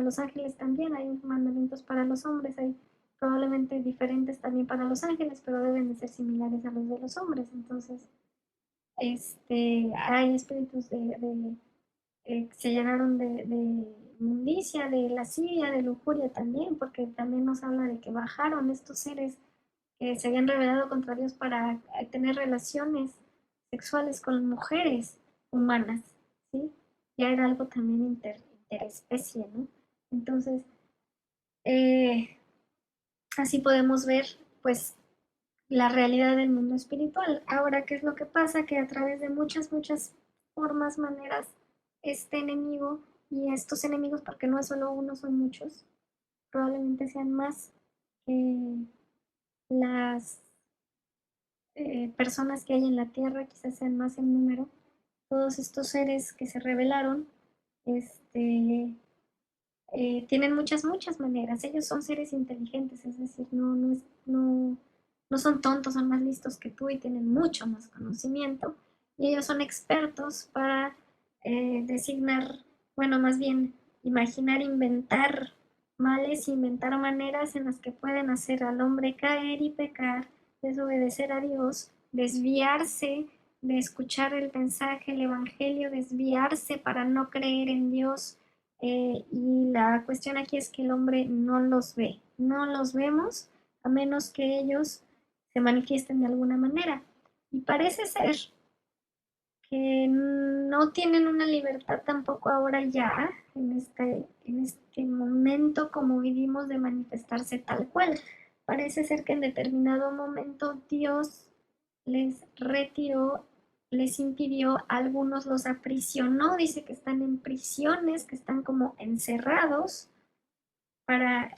los ángeles también, hay mandamientos para los hombres, hay probablemente diferentes también para los ángeles, pero deben de ser similares a los de los hombres. Entonces, hay espíritus se llenaron de inmundicia, de lascivia, de lujuria también, porque también nos habla de que bajaron estos seres que se habían rebelado contra Dios para tener relaciones sexuales con mujeres humanas, ¿sí? Ya era algo también interespecie, ¿no? Entonces, eh, así podemos ver, pues, la realidad del mundo espiritual. Ahora, ¿qué es lo que pasa? Que a través de muchas, muchas formas, maneras, este enemigo y estos enemigos, porque no es solo uno, son muchos, probablemente sean más que las personas que hay en la tierra, quizás sean más en número. Todos estos seres que se rebelaron, este, tienen muchas, muchas maneras. Ellos son seres inteligentes, es decir, no son tontos, son más listos que tú y tienen mucho más conocimiento. Y ellos son expertos para designar, bueno, más bien imaginar, inventar males, inventar maneras en las que pueden hacer al hombre caer y pecar, desobedecer a Dios, desviarse de escuchar el mensaje, el evangelio, desviarse para no creer en Dios, y la cuestión aquí es que el hombre no los ve, no los vemos a menos que ellos se manifiesten de alguna manera. Y parece ser que no tienen una libertad tampoco ahora ya, en este momento como vivimos, de manifestarse tal cual. Parece ser que en determinado momento Dios les retiró, les impidió, a algunos los aprisionó, dice que están en prisiones, que están como encerrados para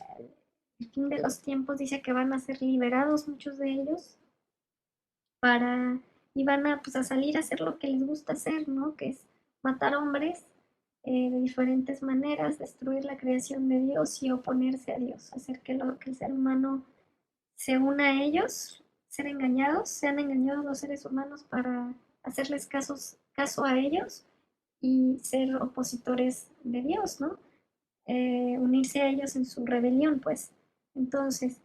el fin de los tiempos, dice que van a ser liberados muchos de ellos para y van a, pues, a salir a hacer lo que les gusta hacer, ¿no? Que es matar hombres de diferentes maneras, destruir la creación de Dios y oponerse a Dios, hacer que el ser humano se una a ellos, ser engañados, sean engañados los seres humanos para hacerles caso a ellos y ser opositores de Dios, ¿no? Unirse a ellos en su rebelión, pues. Entonces,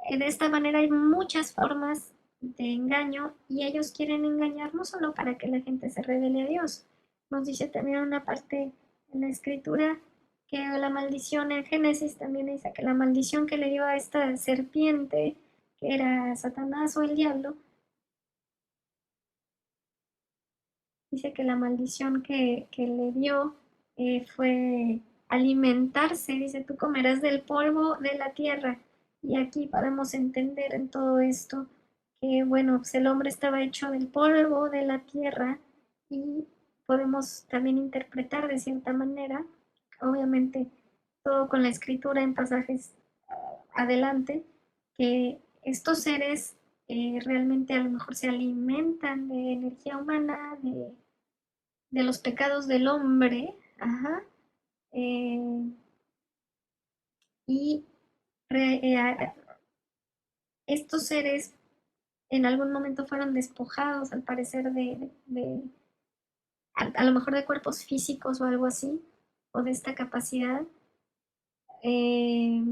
de esta manera hay muchas formas de engaño y ellos quieren engañar no solo para que la gente se revele a Dios. Nos dice también una parte en la escritura que la maldición en Génesis también dice que la maldición que le dio a esta serpiente, que era Satanás o el diablo, dice que la maldición que le dio fue alimentarse, dice, tú comerás del polvo de la tierra. Y aquí podemos entender en todo esto que, bueno, pues el hombre estaba hecho del polvo de la tierra y podemos también interpretar de cierta manera, obviamente todo con la escritura en pasajes adelante, que estos seres realmente a lo mejor se alimentan de energía humana, de los pecados del hombre, ajá, eh, y estos seres en algún momento fueron despojados, al parecer, a lo mejor de cuerpos físicos o algo así, o de esta capacidad. eh,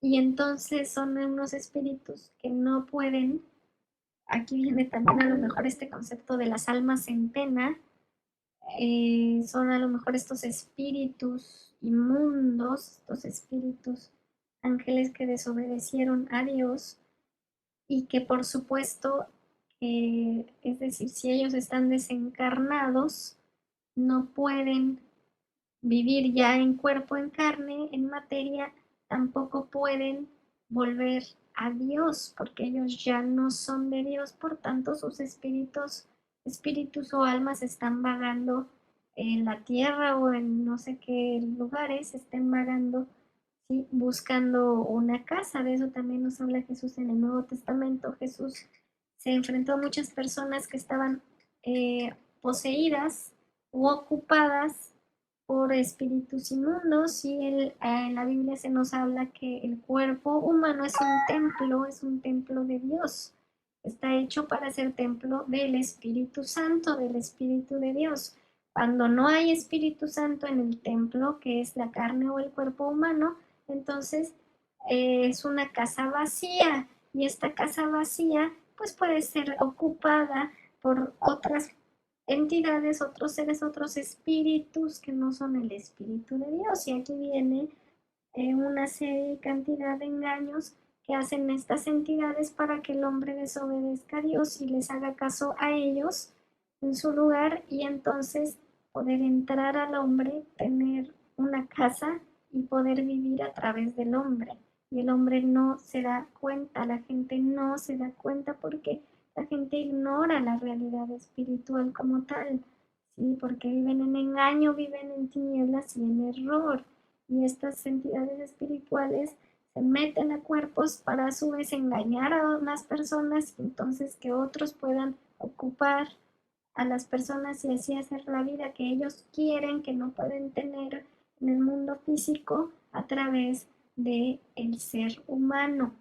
y entonces son unos espíritus que no pueden, aquí viene también a lo mejor este concepto de las almas en pena, son a lo mejor estos espíritus inmundos, estos espíritus ángeles que desobedecieron a Dios y que por supuesto, es decir, si ellos están desencarnados, no pueden vivir ya en cuerpo, en carne, en materia, tampoco pueden volver a Dios, porque ellos ya no son de Dios, por tanto sus espíritus o almas están vagando en la tierra o en no sé qué lugares, estén vagando, ¿sí? Buscando una casa. De eso también nos habla Jesús en el Nuevo Testamento. Jesús se enfrentó a muchas personas que estaban poseídas u ocupadas por espíritus inmundos, y en la Biblia se nos habla que el cuerpo humano es un templo de Dios. Está hecho para ser templo del Espíritu Santo, del Espíritu de Dios. Cuando no hay Espíritu Santo en el templo, que es la carne o el cuerpo humano, entonces es una casa vacía, y esta casa vacía pues puede ser ocupada por otras entidades, otros seres, otros espíritus que no son el Espíritu de Dios. Y aquí viene una serie y cantidad de engaños que hacen estas entidades para que el hombre desobedezca a Dios y les haga caso a ellos en su lugar, y entonces poder entrar al hombre, tener una casa y poder vivir a través del hombre. Y el hombre no se da cuenta, la gente no se da cuenta porque la gente ignora la realidad espiritual como tal, ¿sí? Porque viven en engaño, viven en tinieblas y en error. Y estas entidades espirituales se meten a cuerpos para a su vez engañar a más personas, y entonces que otros puedan ocupar a las personas y así hacer la vida que ellos quieren, que no pueden tener en el mundo físico a través de el ser humano.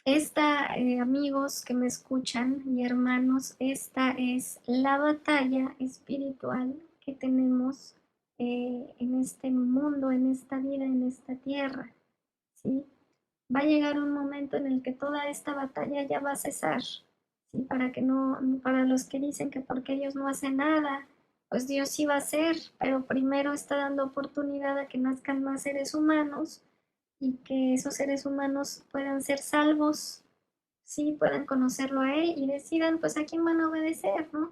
Esta, amigos que me escuchan y hermanos, esta es la batalla espiritual que tenemos en este mundo, en esta vida, en esta tierra, ¿sí? Va a llegar un momento en el que toda esta batalla ya va a cesar, ¿sí? Para que no, para los que dicen que porque ellos no hacen nada, pues Dios sí va a hacer, pero primero está dando oportunidad a que nazcan más seres humanos y que esos seres humanos puedan ser salvos, sí, puedan conocerlo a Él y decidan pues a quién van a obedecer, ¿no?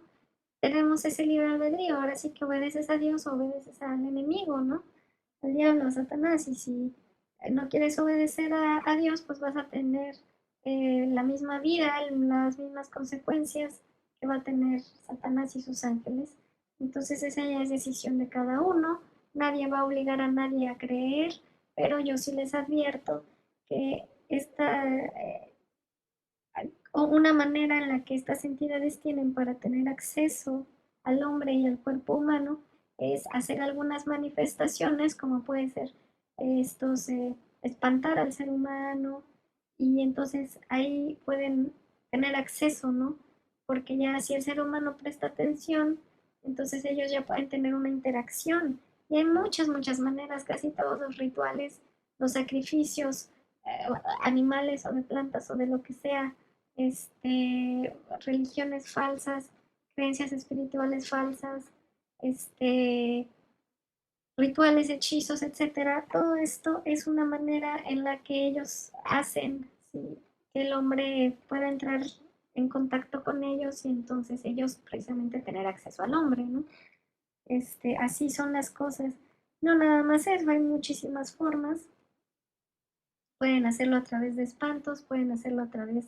Tenemos ese libre albedrío, ahora sí que obedeces a Dios o obedeces al enemigo, ¿no? Al diablo, a Satanás, y si no quieres obedecer a Dios, pues vas a tener la misma vida, las mismas consecuencias que va a tener Satanás y sus ángeles. Entonces esa ya es decisión de cada uno, nadie va a obligar a nadie a creer, pero yo sí les advierto que esta o una manera en la que estas entidades tienen para tener acceso al hombre y al cuerpo humano es hacer algunas manifestaciones, como puede ser estos, espantar al ser humano, y entonces ahí pueden tener acceso, ¿no? Porque ya si el ser humano presta atención, entonces ellos ya pueden tener una interacción. Y hay muchas, muchas maneras, casi todos los rituales, los sacrificios, animales o de plantas o de lo que sea, religiones falsas, creencias espirituales falsas, este, rituales, hechizos, etcétera. Todo esto es una manera en la que ellos hacen, ¿sí? Que el hombre pueda entrar en contacto con ellos y entonces ellos precisamente tener acceso al hombre, ¿no? Así son las cosas. No nada más eso, hay muchísimas formas. Pueden hacerlo a través de espantos, pueden hacerlo a través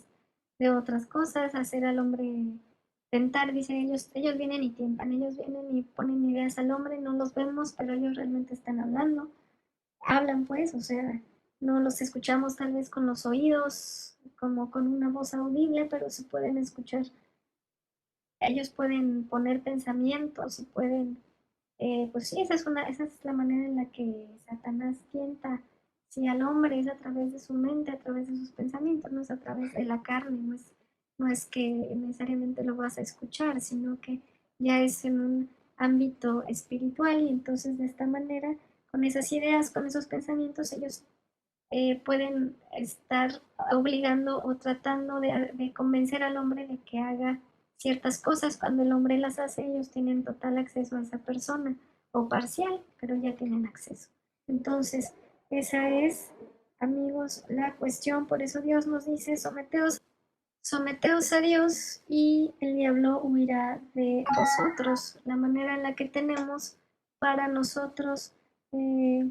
de otras cosas, hacer al hombre tentar, dice ellos vienen y tientan, ellos vienen y ponen ideas al hombre, no los vemos, pero ellos realmente están hablando, hablan pues, o sea, no los escuchamos tal vez con los oídos, como con una voz audible, pero se pueden escuchar, ellos pueden poner pensamientos y pueden pues sí, esa es la manera en la que Satanás tienta, si al hombre es a través de su mente, a través de sus pensamientos, no es a través de la carne, no es que necesariamente lo vas a escuchar, sino que ya es en un ámbito espiritual, y entonces de esta manera, con esas ideas, con esos pensamientos, ellos pueden estar obligando o tratando de convencer al hombre de que haga ciertas cosas. Cuando el hombre las hace, ellos tienen total acceso a esa persona, o parcial, pero ya tienen acceso. Entonces, esa es, amigos, la cuestión. Por eso Dios nos dice, someteos someteos a Dios y el diablo huirá de vosotros. La manera en la que tenemos para nosotros eh,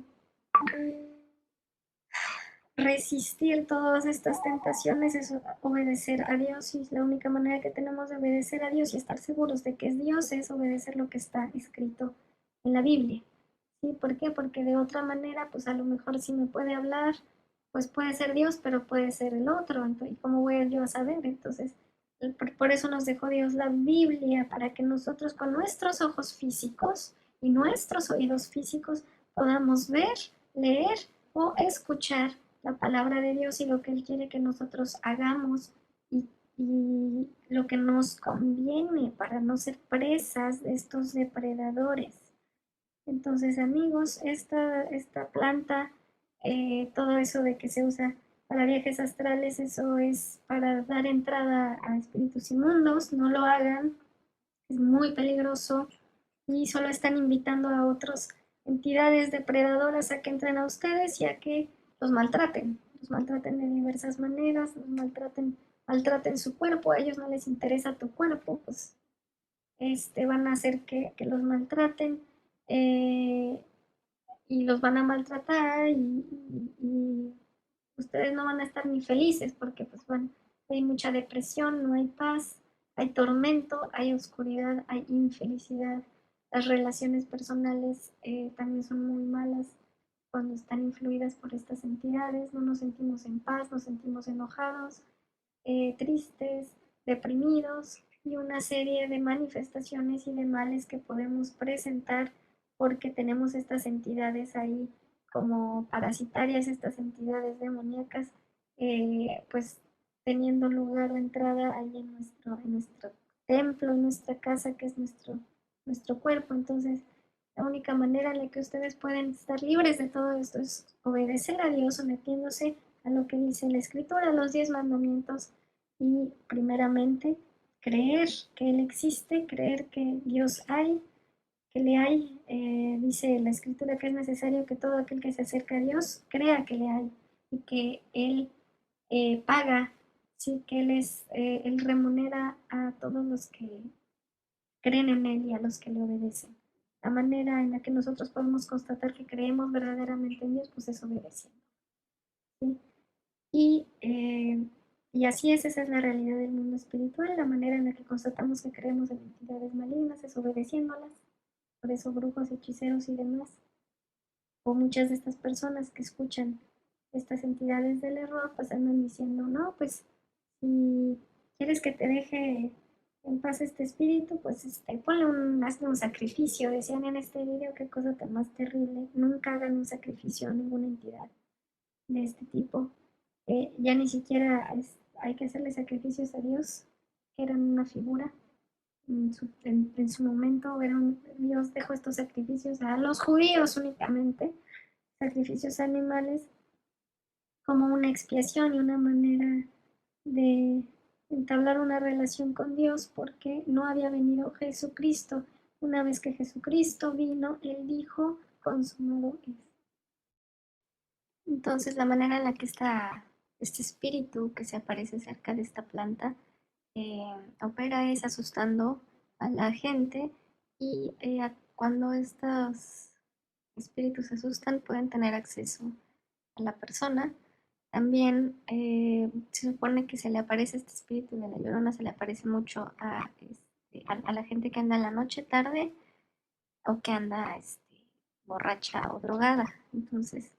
resistir todas estas tentaciones es obedecer a Dios, y la única manera que tenemos de obedecer a Dios y estar seguros de que es Dios es obedecer lo que está escrito en la Biblia. ¿Sí? ¿Por qué? Porque de otra manera, pues a lo mejor si me puede hablar, pues puede ser Dios, pero puede ser el otro. Entonces, ¿cómo voy yo a saber? Entonces, por eso nos dejó Dios la Biblia, para que nosotros con nuestros ojos físicos y nuestros oídos físicos podamos ver, leer o escuchar la palabra de Dios y lo que Él quiere que nosotros hagamos, y lo que nos conviene para no ser presas de estos depredadores. Entonces, amigos, esta planta, todo eso de que se usa para viajes astrales, eso es para dar entrada a espíritus inmundos. No lo hagan, es muy peligroso, y solo están invitando a otras entidades depredadoras a que entren a ustedes y a que los maltraten de diversas maneras, maltraten su cuerpo. A ellos no les interesa tu cuerpo, pues van a hacer que los maltraten, eh, y los van a maltratar, y ustedes no van a estar ni felices, porque pues bueno, hay mucha depresión, no hay paz, hay tormento, hay oscuridad, hay infelicidad. Las relaciones personales también son muy malas cuando están influidas por estas entidades. No nos sentimos en paz, nos sentimos enojados, tristes, deprimidos, y una serie de manifestaciones y de males que podemos presentar porque tenemos estas entidades ahí como parasitarias, estas entidades demoníacas, pues teniendo lugar de entrada ahí en nuestro templo, en nuestra casa, que es nuestro cuerpo. Entonces, la única manera en la que ustedes pueden estar libres de todo esto es obedecer a Dios, sometiéndose a lo que dice la Escritura, a los 10 mandamientos, y primeramente creer que Él existe, creer que Dios hay, que le hay. Dice la Escritura que es necesario que todo aquel que se acerca a Dios crea que le hay, y que Él paga, sí, que Él remunera a todos los que creen en Él y a los que le obedecen. La manera en la que nosotros podemos constatar que creemos verdaderamente en Dios, pues es obedeciendo. ¿Sí? Y, eh, y así es, esa es la realidad del mundo espiritual. La manera en la que constatamos que creemos en entidades malignas es obedeciéndolas. Por eso brujos, hechiceros y demás, o muchas de estas personas que escuchan estas entidades del error, pues andan diciendo, no, pues si quieres que te deje en paz este espíritu, pues hazle un sacrificio. Decían en este video, qué cosa tan más terrible. Nunca hagan un sacrificio a ninguna entidad de este tipo. Ya ni siquiera hay que hacerle sacrificios a Dios, que eran una figura. En su momento Dios dejó estos sacrificios a los judíos únicamente, sacrificios animales, como una expiación y una manera de entablar una relación con Dios, porque no había venido Jesucristo. Una vez que Jesucristo vino, Él dijo, consumado es. Entonces, la manera en la que este espíritu que se aparece cerca de esta planta eh, opera es asustando a la gente, y cuando estos espíritus se asustan pueden tener acceso a la persona. También se supone que se le aparece este espíritu de la Llorona, se le aparece mucho a la gente que anda en la noche tarde, o que anda borracha o drogada. Entonces,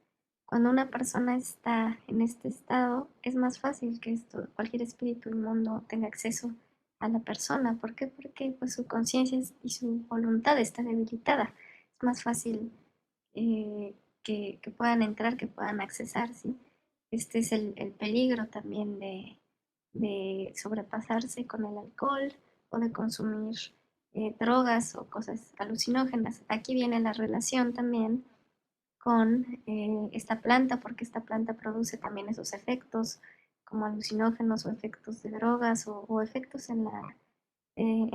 cuando una persona está en este estado, es más fácil que cualquier espíritu inmundo tenga acceso a la persona. ¿Por qué? Porque pues, su conciencia y su voluntad está debilitada. Es más fácil que puedan entrar, que puedan accesar, ¿sí? Este es el peligro también de sobrepasarse con el alcohol o de consumir drogas o cosas alucinógenas. Aquí viene la relación también con esta planta, porque esta planta produce también esos efectos como alucinógenos, o efectos de drogas, o efectos en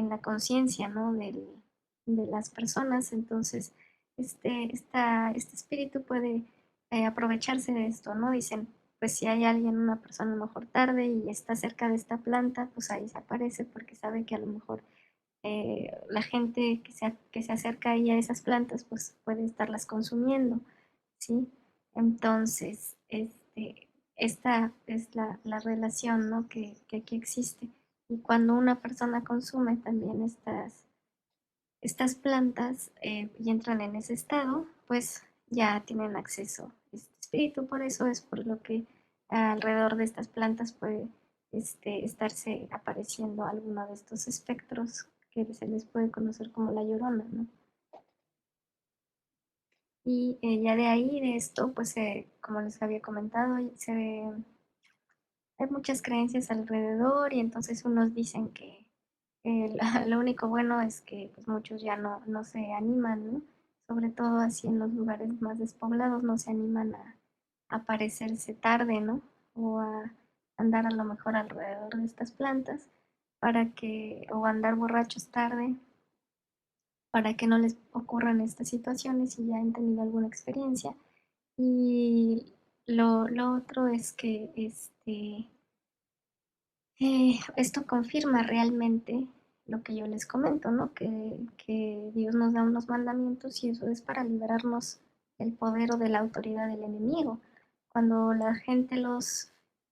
la conciencia, ¿no? De las personas. Entonces, este espíritu puede aprovecharse de esto, ¿no? Dicen, pues si hay alguien, una persona a lo mejor tarde y está cerca de esta planta, pues ahí se aparece porque sabe que a lo mejor la gente que se acerca ahí a esas plantas, pues puede estarlas consumiendo, ¿sí? Entonces, esta es la relación, ¿no? Que aquí existe. Y cuando una persona consume también estas plantas y entran en ese estado, pues ya tienen acceso a este espíritu. Por eso es por lo que alrededor de estas plantas puede estarse apareciendo alguno de estos espectros que se les puede conocer como la llorona, ¿no? Y ya de ahí, de esto, pues como les había comentado, hay muchas creencias alrededor y entonces unos dicen que lo único bueno es que pues, muchos ya no se animan, ¿no? Sobre todo así en los lugares más despoblados, no se animan a aparecerse tarde, ¿no? O a andar a lo mejor alrededor de estas plantas o andar borrachos tarde para que no les ocurran estas situaciones si ya han tenido alguna experiencia. Y lo otro es que esto confirma realmente lo que yo les comento, ¿no? Que Dios nos da unos mandamientos y eso es para liberarnos del poder o de la autoridad del enemigo. Cuando la gente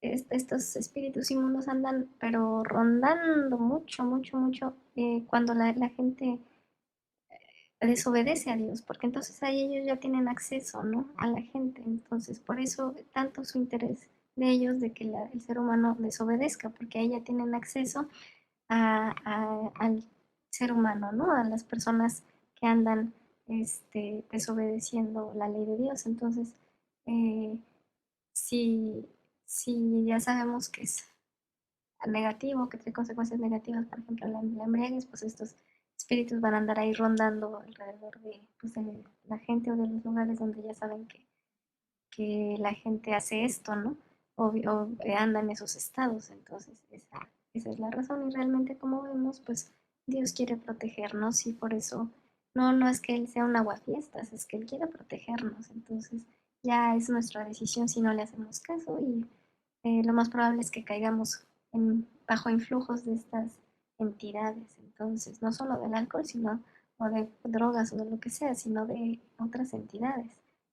estos espíritus inmundos andan, pero rondando mucho, mucho, mucho, cuando la gente desobedece a Dios, porque entonces ahí ellos ya tienen acceso, ¿no? A la gente. Entonces, por eso tanto su interés de ellos de que el ser humano desobedezca, porque ahí ya tienen acceso al ser humano, ¿no? A las personas que andan desobedeciendo la ley de Dios. Entonces, eh, si, si ya sabemos que es negativo, que trae consecuencias negativas, por ejemplo, la embriaguez, pues estos espíritus van a andar ahí rondando alrededor pues, de la gente o de los lugares donde ya saben que la gente hace esto, ¿no? O anda en esos estados. Entonces, esa es la razón. Y realmente, como vemos, pues Dios quiere protegernos y por eso no es que Él sea un aguafiestas, es que Él quiere protegernos. Entonces, ya es nuestra decisión si no le hacemos caso y lo más probable es que caigamos bajo influjos de estas entidades. Entonces, no solo del alcohol, sino o de drogas o de lo que sea, sino de otras entidades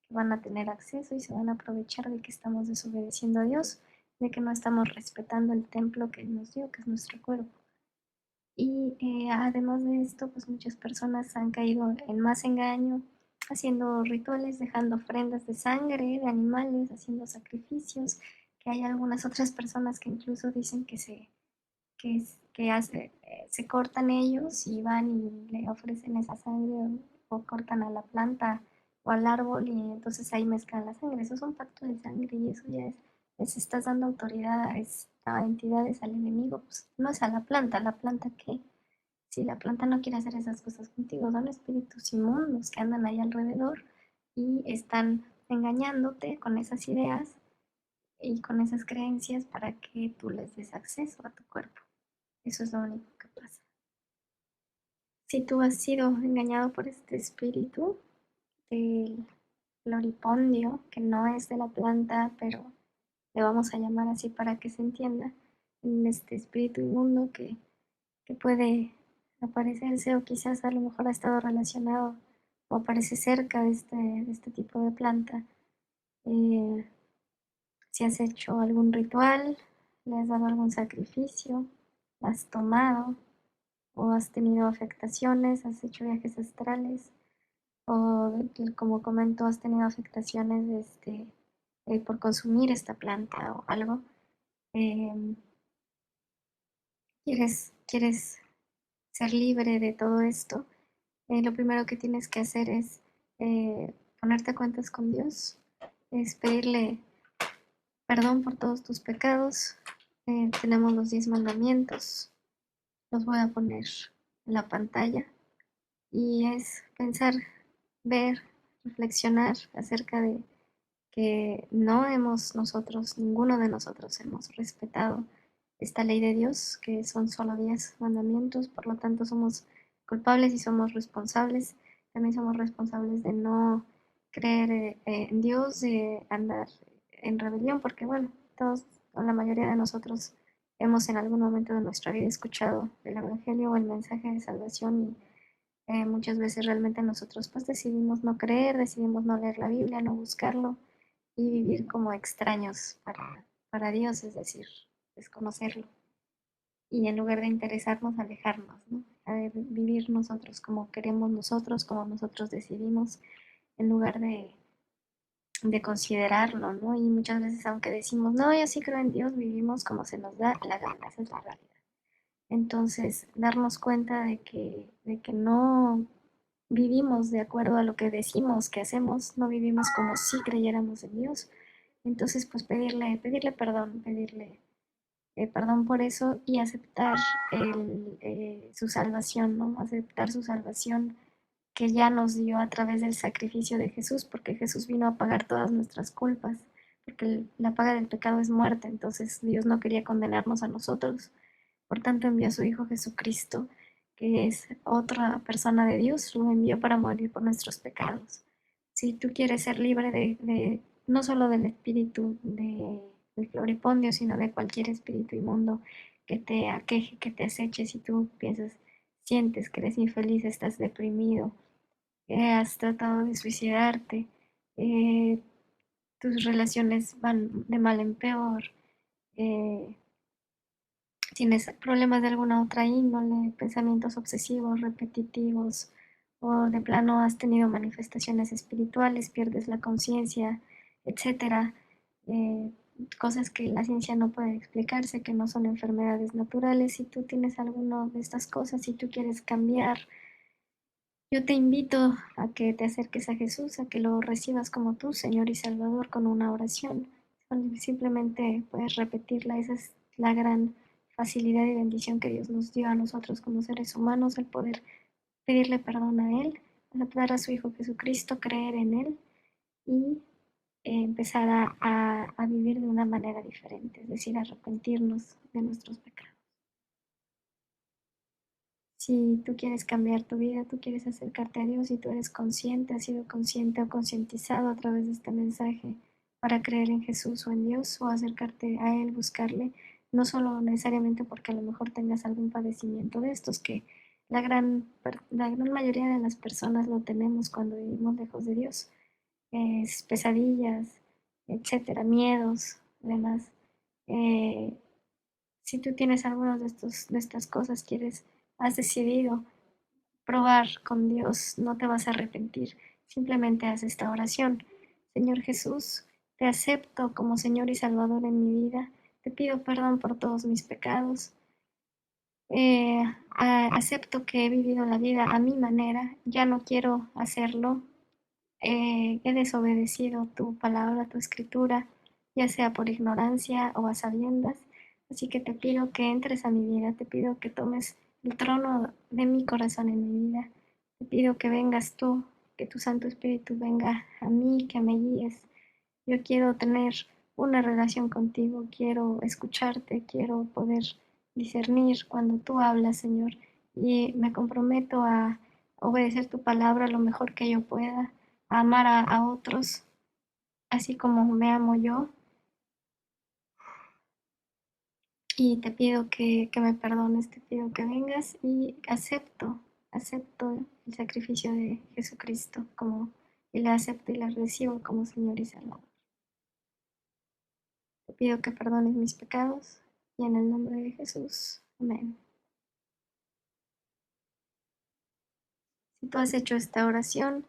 que van a tener acceso y se van a aprovechar de que estamos desobedeciendo a Dios, de que no estamos respetando el templo que Él nos dio, que es nuestro cuerpo. Y además de esto, pues muchas personas han caído en más engaño, haciendo rituales, dejando ofrendas de sangre, de animales, haciendo sacrificios, que hay algunas otras personas que incluso dicen se cortan ellos y van y le ofrecen esa sangre o cortan a la planta o al árbol y entonces ahí mezclan la sangre. Eso es un pacto de sangre y eso ya les estás dando autoridad a entidades, al enemigo, pues no es a la planta que, si la planta no quiere hacer esas cosas contigo, son espíritus inmundos que andan ahí alrededor y están engañándote con esas ideas y con esas creencias para que tú les des acceso a tu cuerpo. Eso es lo único que pasa. Si tú has sido engañado por este espíritu del floripondio, que no es de la planta, pero le vamos a llamar así para que se entienda, en este espíritu inmundo que puede aparecerse o quizás a lo mejor ha estado relacionado o aparece cerca de este tipo de planta. Eh, si has hecho algún ritual, le has dado algún sacrificio, has tomado o has tenido afectaciones, has hecho viajes astrales o como comento has tenido afectaciones por consumir esta planta o algo. eh, quieres ser libre de todo esto, lo primero que tienes que hacer es ponerte a cuentas con Dios, es pedirle perdón por todos tus pecados. Tenemos los 10 mandamientos, los voy a poner en la pantalla y es pensar, ver, reflexionar acerca de que no hemos nosotros, ninguno de nosotros hemos respetado esta ley de Dios, que son solo 10 mandamientos, por lo tanto somos culpables y somos responsables. También somos responsables de no creer en Dios, de andar en rebelión, porque bueno, todos o la mayoría de nosotros hemos en algún momento de nuestra vida escuchado el Evangelio o el mensaje de salvación y muchas veces realmente nosotros pues decidimos no creer, decidimos no leer la Biblia, no buscarlo y vivir como extraños para Dios, es decir, desconocerlo. Y en lugar de interesarnos, alejarnos, ¿no? A vivir nosotros como queremos nosotros, como nosotros decidimos, en lugar de considerarlo, ¿no? Y muchas veces, aunque decimos, no, yo sí creo en Dios, vivimos como se nos da la gana, esa es la realidad. Entonces, darnos cuenta de que no vivimos de acuerdo a lo que decimos que hacemos, no vivimos como si creyéramos en Dios. Entonces, pues pedirle perdón, pedirle perdón por eso y aceptar su salvación, ¿no? Aceptar su salvación que ya nos dio a través del sacrificio de Jesús, porque Jesús vino a pagar todas nuestras culpas, porque la paga del pecado es muerte, entonces Dios no quería condenarnos a nosotros, por tanto envió a su Hijo Jesucristo, que es otra persona de Dios, lo envió para morir por nuestros pecados. Si tú quieres ser libre no solo del espíritu del floripondio, sino de cualquier espíritu inmundo que te aqueje, que te aceche, si tú piensas, sientes que eres infeliz, estás deprimido, has tratado de suicidarte, eh, tus relaciones van de mal en peor, eh, tienes problemas de alguna otra índole, pensamientos obsesivos, repetitivos, o de plano has tenido manifestaciones espirituales, pierdes la conciencia, etcétera, eh, cosas que la ciencia no puede explicarse, que no son enfermedades naturales. Si tú tienes alguna de estas cosas, si tú quieres cambiar, yo te invito a que te acerques a Jesús, a que lo recibas como tu Señor y Salvador con una oración. Simplemente puedes repetirla. Esa es la gran facilidad y bendición que Dios nos dio a nosotros como seres humanos, el poder pedirle perdón a Él, aceptar a su Hijo Jesucristo, creer en Él y empezar a vivir de una manera diferente, es decir, arrepentirnos de nuestros pecados. Si tú quieres cambiar tu vida, tú quieres acercarte a Dios y tú eres consciente, has sido consciente o concientizado a través de este mensaje para creer en Jesús o en Dios o acercarte a Él, buscarle, no solo necesariamente porque a lo mejor tengas algún padecimiento de estos, que la gran mayoría de las personas lo tenemos cuando vivimos lejos de Dios, pesadillas, etcétera, miedos, demás. Eh, si tú tienes algunas de estas cosas, has decidido probar con Dios, no te vas a arrepentir. Simplemente haz esta oración. Señor Jesús, te acepto como Señor y Salvador en mi vida. Te pido perdón por todos mis pecados. Acepto que he vivido la vida a mi manera. Ya no quiero hacerlo. He desobedecido tu palabra, tu escritura, ya sea por ignorancia o a sabiendas. Así que te pido que entres a mi vida, te pido que tomes el trono de mi corazón en mi vida. Te pido que vengas tú, que tu Santo Espíritu venga a mí, que me guíes. Yo quiero tener una relación contigo, quiero escucharte, quiero poder discernir cuando tú hablas, Señor, y me comprometo a obedecer tu palabra lo mejor que yo pueda, a amar a otros, así como me amo yo, y te pido que me perdones, te pido que vengas y acepto el sacrificio de Jesucristo y la acepto y la recibo como Señor y Salvador. Te pido que perdones mis pecados y en el nombre de Jesús. Amén. Si tú has hecho esta oración,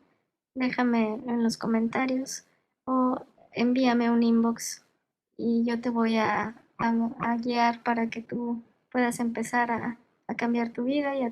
déjame en los comentarios o envíame un inbox y yo te voy a guiar para que tú puedas empezar a cambiar tu vida y a